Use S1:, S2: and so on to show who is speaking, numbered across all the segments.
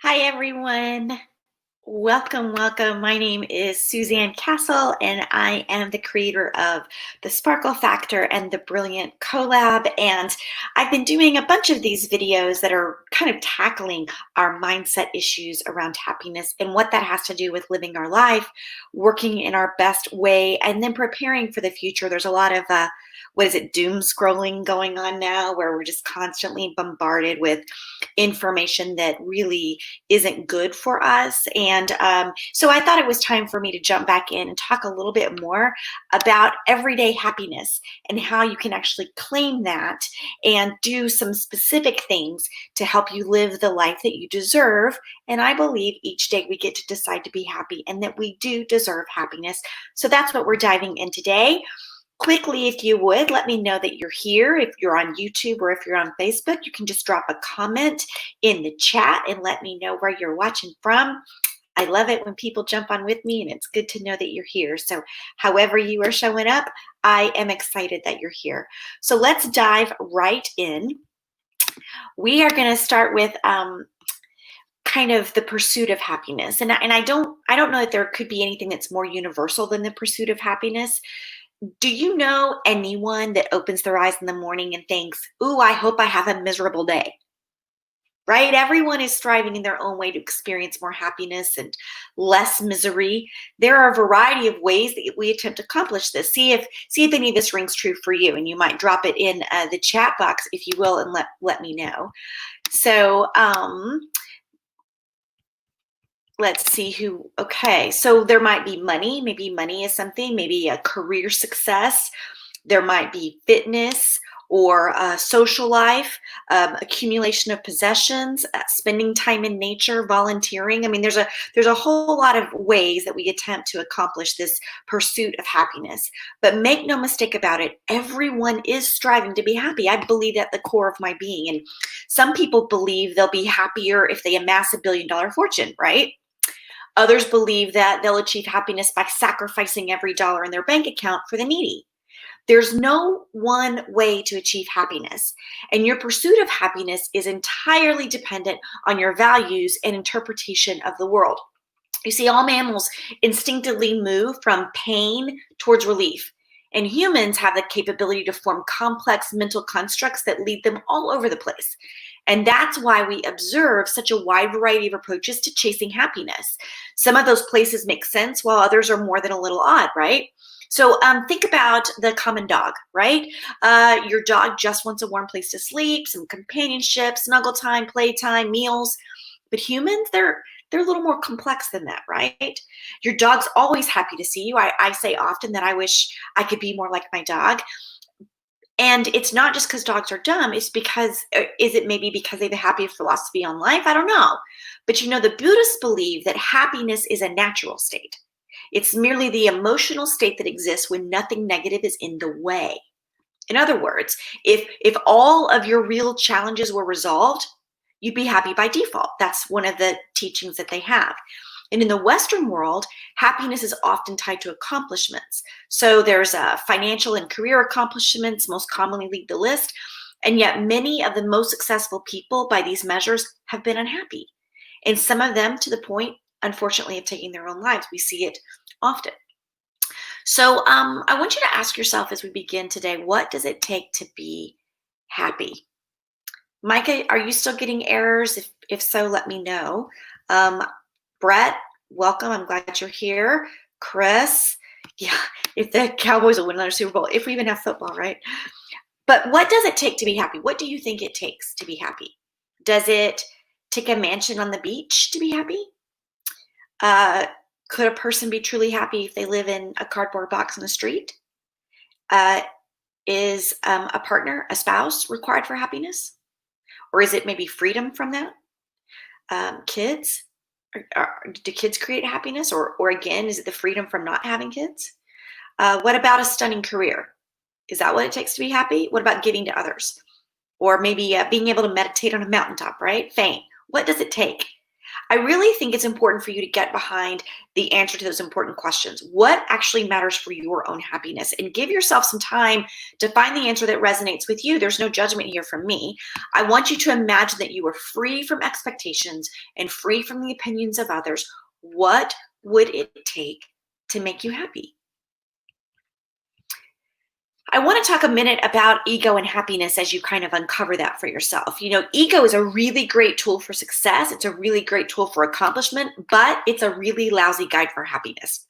S1: Hi, everyone. Welcome, welcome. My name is Suzanne Castle, and I am the creator of the Sparkle Factor and the Brilliant Collab. And I've been doing a bunch of these videos that are kind of tackling our mindset issues around happiness and what that has to do with living our life, working in our best way, and then preparing for the future. There's a lot of doom scrolling going on now, where we're just constantly bombarded with information that really isn't good for us. And so I thought it was time for me to jump back in and talk a little bit more about everyday happiness and how you can actually claim that and do some specific things to help you live the life that you deserve. And I believe each day we get to decide to be happy and that we do deserve happiness. So that's what we're diving in today. Quickly, if you would, let me know that you're here. If you're on YouTube or if you're on Facebook, you can just drop a comment in the chat and let me know where you're watching from. I love it when people jump on with me, and it's good to know that you're here. So however you are showing up, I am excited that you're here. So let's dive right in. We are going to start with kind of the pursuit of happiness. And I don't know that there could be anything that's more universal than the pursuit of happiness. Do you know anyone that opens their eyes in the morning and thinks, "Ooh, I hope I have a miserable day"? Right? Everyone is striving in their own way to experience more happiness and less misery. There are a variety of ways that we attempt to accomplish this. See if any of this rings true for you, and you might drop it in the chat box, if you will, and let me know. So let's see who. Okay, so there might be money. Maybe money is something. Maybe a career success. There might be fitness or social life, accumulation of possessions, spending time in nature, volunteering. I mean, there's a whole lot of ways that we attempt to accomplish this pursuit of happiness. But make no mistake about it, everyone is striving to be happy. I believe at the core of my being. And some people believe they'll be happier if they amass a billion-dollar fortune, right? Others believe that they'll achieve happiness by sacrificing every dollar in their bank account for the needy. There's no one way to achieve happiness, and your pursuit of happiness is entirely dependent on your values and interpretation of the world. You see, all mammals instinctively move from pain towards relief, and humans have the capability to form complex mental constructs that lead them all over the place. And that's why we observe such a wide variety of approaches to chasing happiness. Some of those places make sense, while others are more than a little odd, right? So think about the common dog, right? Your dog just wants a warm place to sleep, some companionship, snuggle time, playtime, meals. But humans, they're a little more complex than that, right? Your dog's always happy to see you. I say often that I wish I could be more like my dog. And it's not just because dogs are dumb. It's because, is it maybe because they have a happy philosophy on life? I don't know. But the Buddhists believe that happiness is a natural state. It's merely the emotional state that exists when nothing negative is in the way. In other words, if all of your real challenges were resolved, you'd be happy by default. That's one of the teachings that they have. And in the Western world, happiness is often tied to accomplishments. So there's financial and career accomplishments most commonly lead the list. And yet many of the most successful people by these measures have been unhappy. And some of them to the point, unfortunately, of taking their own lives. We see it often. So I want you to ask yourself as we begin today, what does it take to be happy? Micah, are you still getting errors? If so, let me know. Brett, welcome. I'm glad you're here. Chris, yeah, if the Cowboys will win another Super Bowl, if we even have football, right? But what does it take to be happy? What do you think it takes to be happy? Does it take a mansion on the beach to be happy? Could a person be truly happy if they live in a cardboard box on the street? Is a partner, a spouse, required for happiness? Or is it maybe freedom from that? Kids? Do kids create happiness? Or again, is it the freedom from not having kids? What about a stunning career? Is that what it takes to be happy? What about giving to others? Or maybe being able to meditate on a mountaintop, right? Fame. What does it take? I really think it's important for you to get behind the answer to those important questions. What actually matters for your own happiness? And give yourself some time to find the answer that resonates with you. There's no judgment here from me. I want you to imagine that you are free from expectations and free from the opinions of others. What would it take to make you happy? I want to talk a minute about ego and happiness as you kind of uncover that for yourself. Ego is a really great tool for success. It's a really great tool for accomplishment, but it's a really lousy guide for happiness.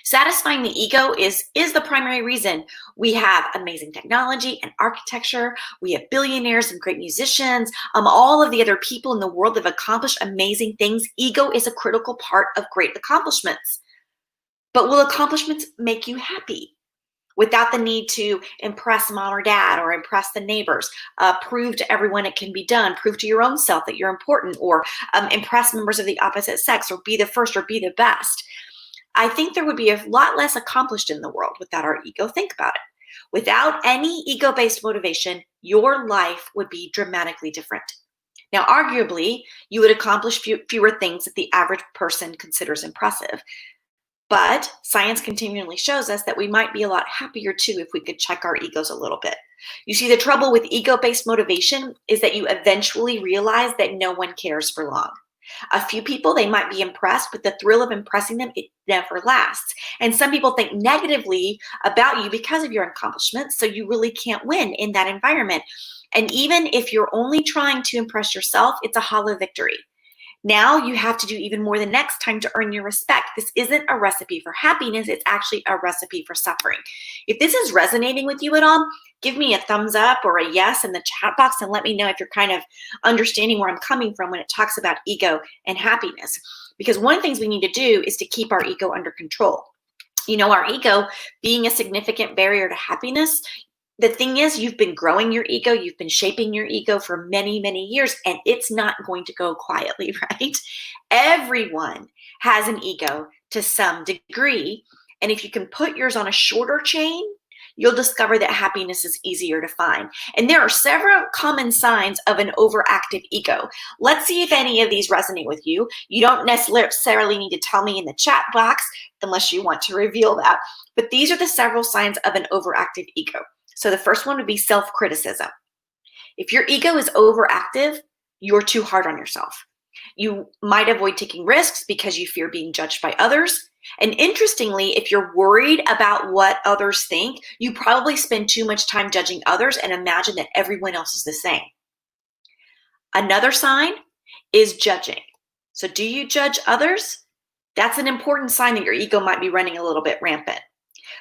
S1: Satisfying the ego is the primary reason we have amazing technology and architecture. We have billionaires and great musicians, all of the other people in the world that have accomplished amazing things. Ego is a critical part of great accomplishments. But will accomplishments make you happy? Without the need to impress mom or dad or impress the neighbors, prove to everyone it can be done, prove to your own self that you're important, or impress members of the opposite sex, or be the first or be the best. I think there would be a lot less accomplished in the world without our ego. Think about it. Without any ego-based motivation, your life would be dramatically different. Now, arguably, you would accomplish fewer things that the average person considers impressive. But science continually shows us that we might be a lot happier too if we could check our egos a little bit. You see, the trouble with ego-based motivation is that you eventually realize that no one cares for long. A few people, they might be impressed, but the thrill of impressing them, it never lasts. And some people think negatively about you because of your accomplishments, so you really can't win in that environment. And even if you're only trying to impress yourself, it's a hollow victory. Now you have to do even more the next time to earn your respect. This isn't a recipe for happiness. It's actually a recipe for suffering. If this is resonating with you at all, give me a thumbs up or a yes in the chat box and let me know if you're kind of understanding where I'm coming from when it talks about ego and happiness. Because one of the things we need to do is to keep our ego under control. Our ego being a significant barrier to happiness. The thing is, you've been growing your ego, you've been shaping your ego for many, many years, and it's not going to go quietly, right? Everyone has an ego to some degree, and if you can put yours on a shorter chain, you'll discover that happiness is easier to find. And there are several common signs of an overactive ego. Let's see if any of these resonate with you. You don't necessarily need to tell me in the chat box unless you want to reveal that. But these are the several signs of an overactive ego. So the first one would be self-criticism. If your ego is overactive, you're too hard on yourself. You might avoid taking risks because you fear being judged by others. And interestingly, if you're worried about what others think, you probably spend too much time judging others and imagine that everyone else is the same. Another sign is judging. So do you judge others? That's an important sign that your ego might be running a little bit rampant,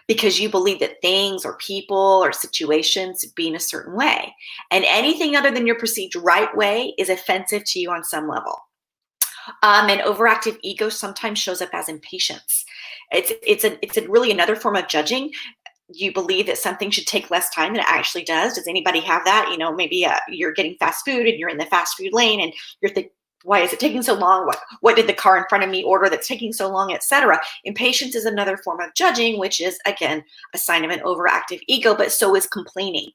S1: because you believe that things or people or situations be in a certain way. And anything other than your perceived right way is offensive to you on some level. An overactive ego sometimes shows up as impatience. It's really another form of judging. You believe that something should take less time than it actually does. Does anybody have that? Maybe you're getting fast food and you're in the fast food lane and you're thinking, why is it taking so long? What did the car in front of me order that's taking so long, etc.? Impatience is another form of judging, which is, again, a sign of an overactive ego, but so is complaining.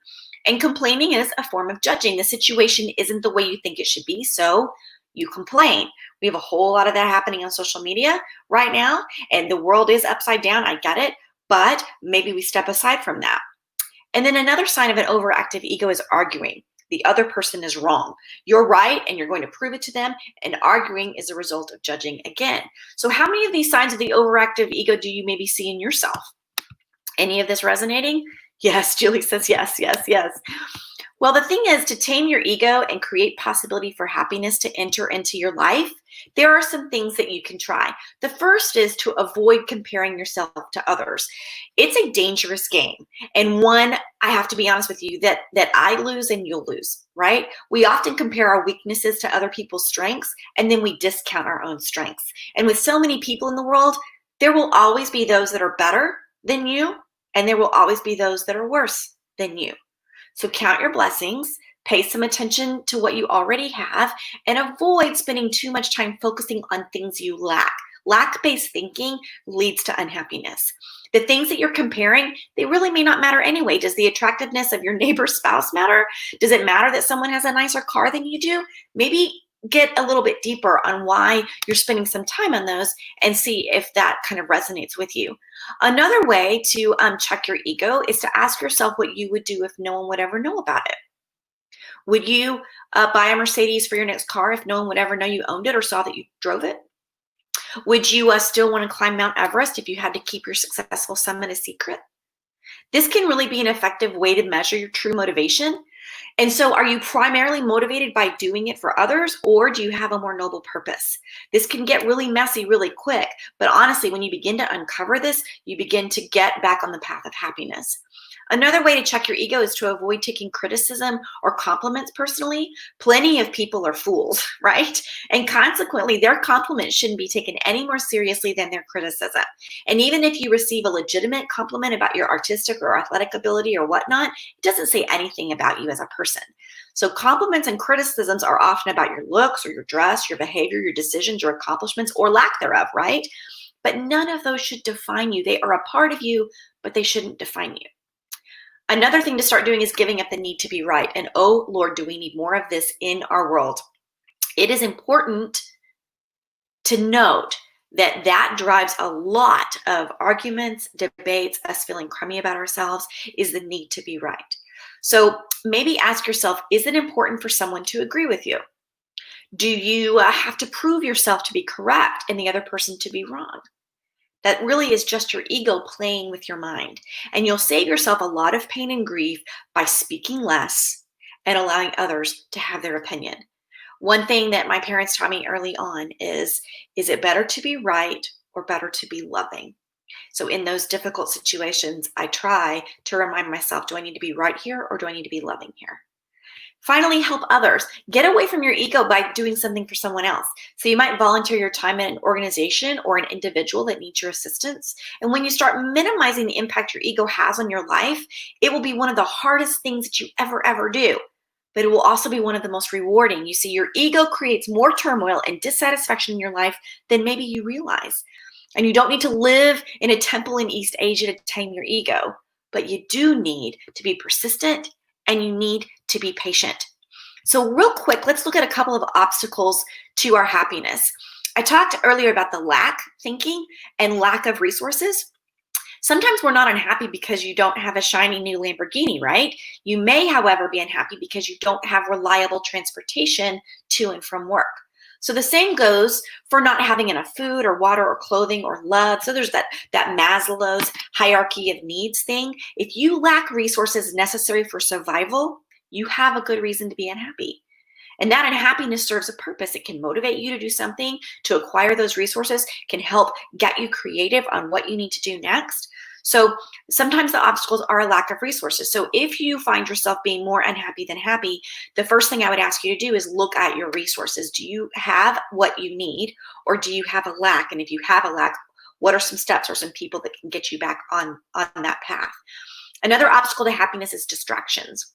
S1: And complaining is a form of judging. The situation isn't the way you think it should be, so you complain. We have a whole lot of that happening on social media right now, and the world is upside down. I get it, but maybe we step aside from that. And then another sign of an overactive ego is arguing. The other person is wrong. You're right, and you're going to prove it to them, and arguing is a result of judging again. So how many of these signs of the overactive ego do you maybe see in yourself? Any of this resonating? Yes, Julie says yes, yes, yes. Well, the thing is, to tame your ego and create possibility for happiness to enter into your life, there are some things that you can try. The first is to avoid comparing yourself to others. It's a dangerous game, and one, I have to be honest with you, that I lose and you'll lose, right? We often compare our weaknesses to other people's strengths, and then we discount our own strengths. And with so many people in the world, there will always be those that are better than you, and there will always be those that are worse than you. So count your blessings, pay some attention to what you already have, and avoid spending too much time focusing on things you lack. Lack-based thinking leads to unhappiness. The things that you're comparing, they really may not matter anyway. Does the attractiveness of your neighbor's spouse matter? Does it matter that someone has a nicer car than you do? Maybe get a little bit deeper on why you're spending some time on those and see if that kind of resonates with you. Another way to check your ego is to ask yourself what you would do if no one would ever know about it. Would you buy a Mercedes for your next car if no one would ever know you owned it or saw that you drove it? Would you still want to climb Mount Everest if you had to keep your successful summit a secret? This can really be an effective way to measure your true motivation. And so, are you primarily motivated by doing it for others, or do you have a more noble purpose? This can get really messy really quick. But honestly, when you begin to uncover this, you begin to get back on the path of happiness. Another way to check your ego is to avoid taking criticism or compliments personally. Plenty of people are fools, right? And consequently, their compliments shouldn't be taken any more seriously than their criticism. And even if you receive a legitimate compliment about your artistic or athletic ability or whatnot, it doesn't say anything about you as a person. So compliments and criticisms are often about your looks or your dress, your behavior, your decisions, your accomplishments, or lack thereof, right? But none of those should define you. They are a part of you, but they shouldn't define you. Another thing to start doing is giving up the need to be right. And oh, Lord, do we need more of this in our world? It is important to note that that drives a lot of arguments, debates, us feeling crummy about ourselves, is the need to be right. So maybe ask yourself, is it important for someone to agree with you? Do you have to prove yourself to be correct and the other person to be wrong? That really is just your ego playing with your mind. And you'll save yourself a lot of pain and grief by speaking less and allowing others to have their opinion. One thing that my parents taught me early on is it better to be right or better to be loving? So in those difficult situations, I try to remind myself, do I need to be right here or do I need to be loving here? Finally, help others. Get away from your ego by doing something for someone else. So you might volunteer your time in an organization or an individual that needs your assistance. And when you start minimizing the impact your ego has on your life, it will be one of the hardest things that you ever do. But it will also be one of the most rewarding. You see, your ego creates more turmoil and dissatisfaction in your life than maybe you realize. And you don't need to live in a temple in East Asia to tame your ego, but you do need to be persistent and you need to be patient. So real quick, let's look at a couple of obstacles to our happiness. I talked earlier about the lack thinking and lack of resources. Sometimes we're not unhappy because you don't have a shiny new Lamborghini, right? You may, however, be unhappy because you don't have reliable transportation to and from work. So the same goes for not having enough food or water or clothing or love. So there's that Maslow's hierarchy of needs thing. If you lack resources necessary for survival, you have a good reason to be unhappy. And that unhappiness serves a purpose. It can motivate you to do something, to acquire those resources, can help get you creative on what you need to do next. So sometimes the obstacles are a lack of resources. So if you find yourself being more unhappy than happy, the first thing I would ask you to do is look at your resources. Do you have what you need, or do you have a lack? And if you have a lack, what are some steps or some people that can get you back on that path? Another obstacle to happiness is distractions.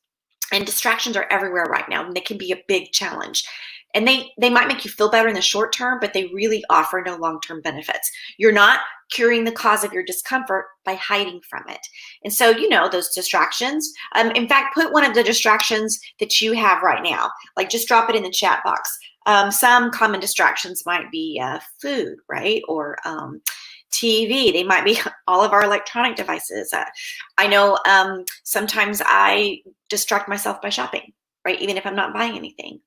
S1: And distractions are everywhere right now, and they can be a big challenge. And they might make you feel better in the short term, but they really offer no long-term benefits. You're not curing the cause of your discomfort by hiding from it. And so, those distractions, in fact, put one of the distractions that you have right now, like just drop it in the chat box. Some common distractions might be food, right? Or TV. They might be all of our electronic devices. I know sometimes I distract myself by shopping, right? Even if I'm not buying anything.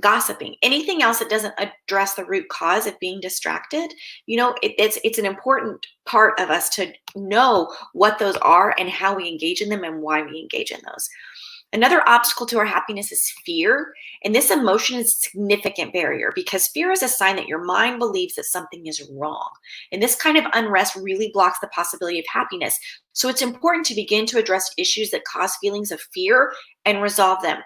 S1: Gossiping, anything else that doesn't address the root cause of being distracted. It's an important part of us to know what those are and how we engage in them and why we engage in those. Another obstacle to our happiness is fear. And this emotion is a significant barrier because fear is a sign that your mind believes that something is wrong. And this kind of unrest really blocks the possibility of happiness. So it's important to begin to address issues that cause feelings of fear and resolve them.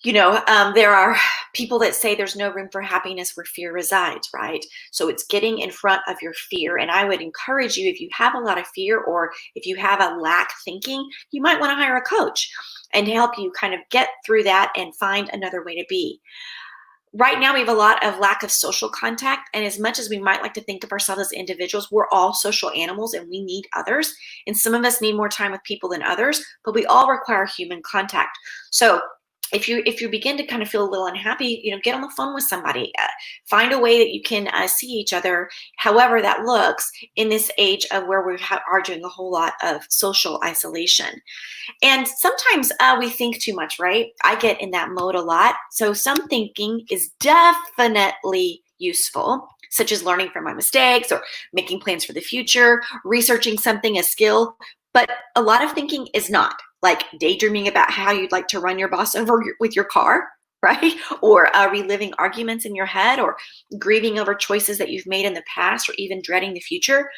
S1: There are people that say there's no room for happiness where fear resides, right? So it's getting in front of your fear. And I would encourage you, if you have a lot of fear or if you have a lack thinking, you might want to hire a coach and help you kind of get through that and find another way to be. Right now, we have a lot of lack of social contact. And as much as we might like to think of ourselves as individuals, we're all social animals and we need others. And some of us need more time with people than others, but we all require human contact. So if you begin to kind of feel a little unhappy, get on the phone with somebody. Find a way that you can see each other, however that looks, in this age of where we are doing a whole lot of social isolation. And sometimes we think too much, right? I get in that mode a lot. So some thinking is definitely useful, such as learning from my mistakes or making plans for the future, researching something, a skill. But a lot of thinking is not, like daydreaming about how you'd like to run your boss over with your car, right? Or reliving arguments in your head, or grieving over choices that you've made in the past, or even dreading the future.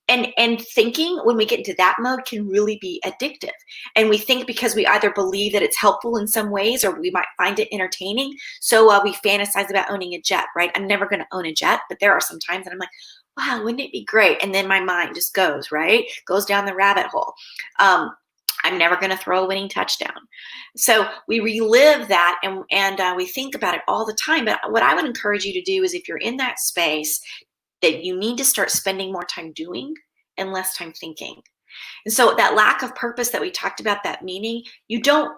S1: And thinking, when we get into that mode, can really be addictive. And we think because we either believe that it's helpful in some ways, or we might find it entertaining. So we fantasize about owning a jet, right? I'm never going to own a jet, but there are some times that I'm like, wow, wouldn't it be great? And then my mind just goes, right? Goes down the rabbit hole. I'm never going to throw a winning touchdown. So we relive that, and we think about it all the time. But what I would encourage you to do is, if you're in that space, that you need to start spending more time doing and less time thinking. And so that lack of purpose that we talked about, that meaning, you don't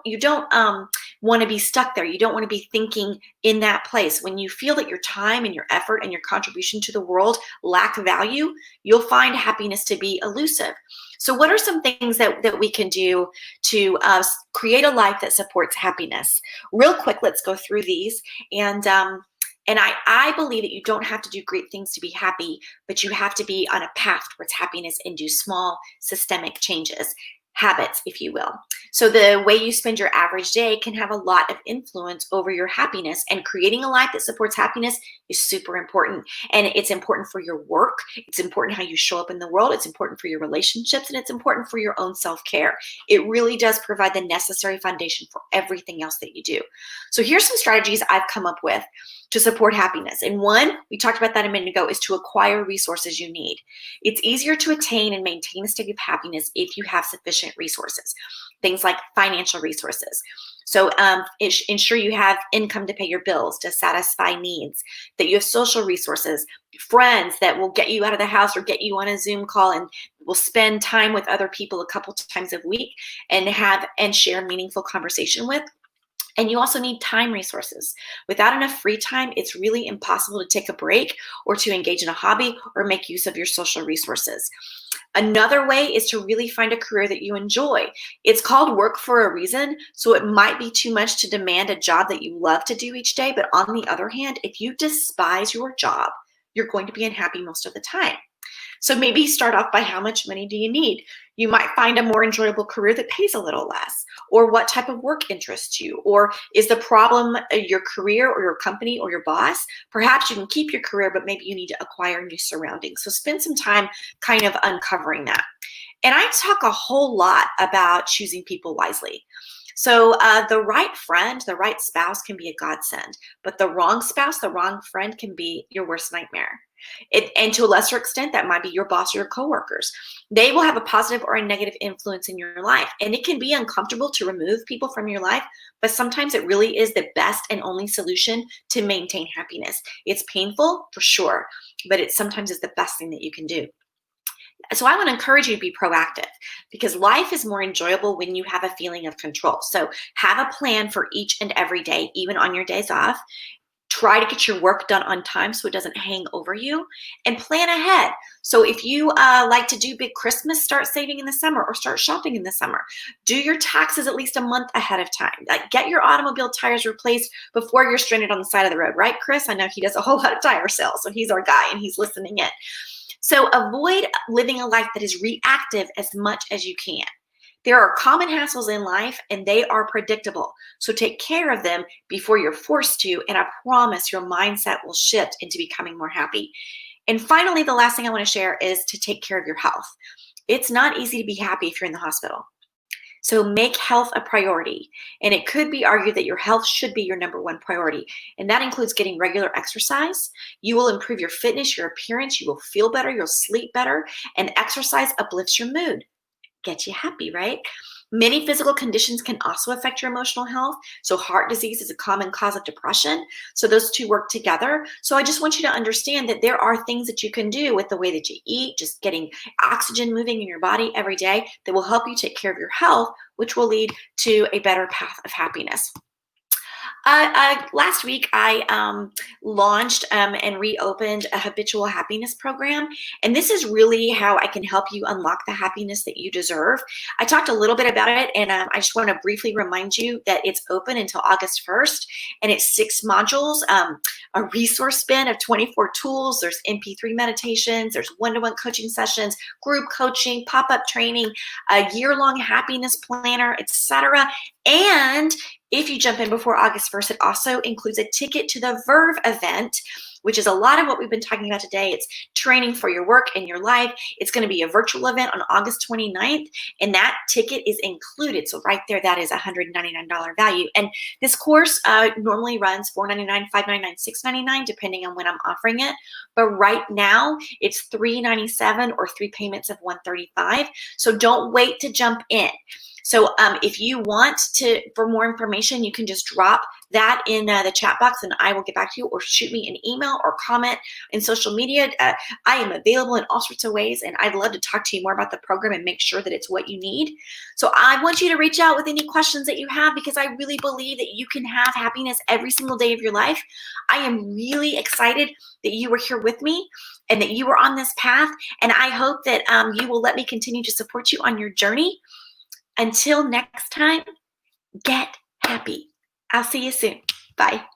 S1: want to be stuck there. You don't want to be thinking in that place. When you feel that your time and your effort and your contribution to the world lack value, you'll find happiness to be elusive. So what are some things that we can do to create a life that supports happiness? Real quick, let's go through these. And I believe that you don't have to do great things to be happy, but you have to be on a path towards happiness and do small systemic changes, habits, if you will. So the way you spend your average day can have a lot of influence over your happiness, and creating a life that supports happiness is super important. And it's important for your work. It's important how you show up in the world. It's important for your relationships, and it's important for your own self-care. It really does provide the necessary foundation for everything else that you do. So here's some strategies I've come up with to support happiness. And one, we talked about that a minute ago, is to acquire resources you need. It's easier to attain and maintain a state of happiness if you have sufficient resources. Things like financial resources. So ensure you have income to pay your bills, to satisfy needs, that you have social resources, friends that will get you out of the house or get you on a Zoom call and will spend time with other people a couple times a week and share meaningful conversation with. And you also need time resources. Without enough free time, it's really impossible to take a break or to engage in a hobby or make use of your social resources. Another way is to really find a career that you enjoy. It's called work for a reason, so it might be too much to demand a job that you love to do each day. But on the other hand, if you despise your job, you're going to be unhappy most of the time. So maybe start off by, how much money do you need? You might find a more enjoyable career that pays a little less. Or what type of work interests you? Or is the problem your career or your company or your boss? Perhaps you can keep your career, but maybe you need to acquire new surroundings. So spend some time kind of uncovering that. And I talk a whole lot about choosing people wisely. So the right friend, the right spouse can be a godsend, but the wrong spouse, the wrong friend can be your worst nightmare. And to a lesser extent, that might be your boss or your coworkers. They will have a positive or a negative influence in your life. And it can be uncomfortable to remove people from your life, but sometimes it really is the best and only solution to maintain happiness. It's painful for sure, but it sometimes is the best thing that you can do. So I want to encourage you to be proactive, because life is more enjoyable when you have a feeling of control. So have a plan for each and every day, even on your days off. Try to get your work done on time so it doesn't hang over you, and plan ahead. So if you like to do big Christmas, start saving in the summer or start shopping in the summer. Do your taxes at least a month ahead of time. Like, get your automobile tires replaced before you're stranded on the side of the road, right, Chris? I know he does a whole lot of tire sales, so he's our guy and he's listening in. So avoid living a life that is reactive as much as you can. There are common hassles in life, and they are predictable. So take care of them before you're forced to, and I promise your mindset will shift into becoming more happy. And finally, the last thing I want to share is to take care of your health. It's not easy to be happy if you're in the hospital. So make health a priority. And it could be argued that your health should be your number one priority. And that includes getting regular exercise. You will improve your fitness, your appearance. You will feel better. You'll sleep better. And exercise uplifts your mood. Get you happy, right? Many physical conditions can also affect your emotional health. So heart disease is a common cause of depression. So those two work together. So I just want you to understand that there are things that you can do with the way that you eat, just getting oxygen moving in your body every day, that will help you take care of your health, which will lead to a better path of happiness. Last week, I launched and reopened a habitual happiness program. And this is really how I can help you unlock the happiness that you deserve. I talked a little bit about it, and I just want to briefly remind you that it's open until August 1st, and it's 6 modules, a resource bin of 24 tools. There's MP3 meditations, there's one-to-one coaching sessions, group coaching, pop-up training, a year-long happiness planner, etc. And if you jump in before August 1st, it also includes a ticket to the Verve event, which is a lot of what we've been talking about today. It's training for your work and your life. It's going to be a virtual event on August 29th, and that ticket is included. So right there, that is $199 value. And this course normally runs $499, $599, $699, depending on when I'm offering it. But right now, it's $397 or 3 payments of $135. So don't wait to jump in. So if you want for more information, you can just drop that in the chat box and I will get back to you, or shoot me an email or comment in social media. I am available in all sorts of ways, and I'd love to talk to you more about the program and make sure that it's what you need. So I want you to reach out with any questions that you have, because I really believe that you can have happiness every single day of your life. I am really excited that you were here with me and that you were on this path, and I hope that you will let me continue to support you on your journey. Until next time, get happy. I'll see you soon. Bye.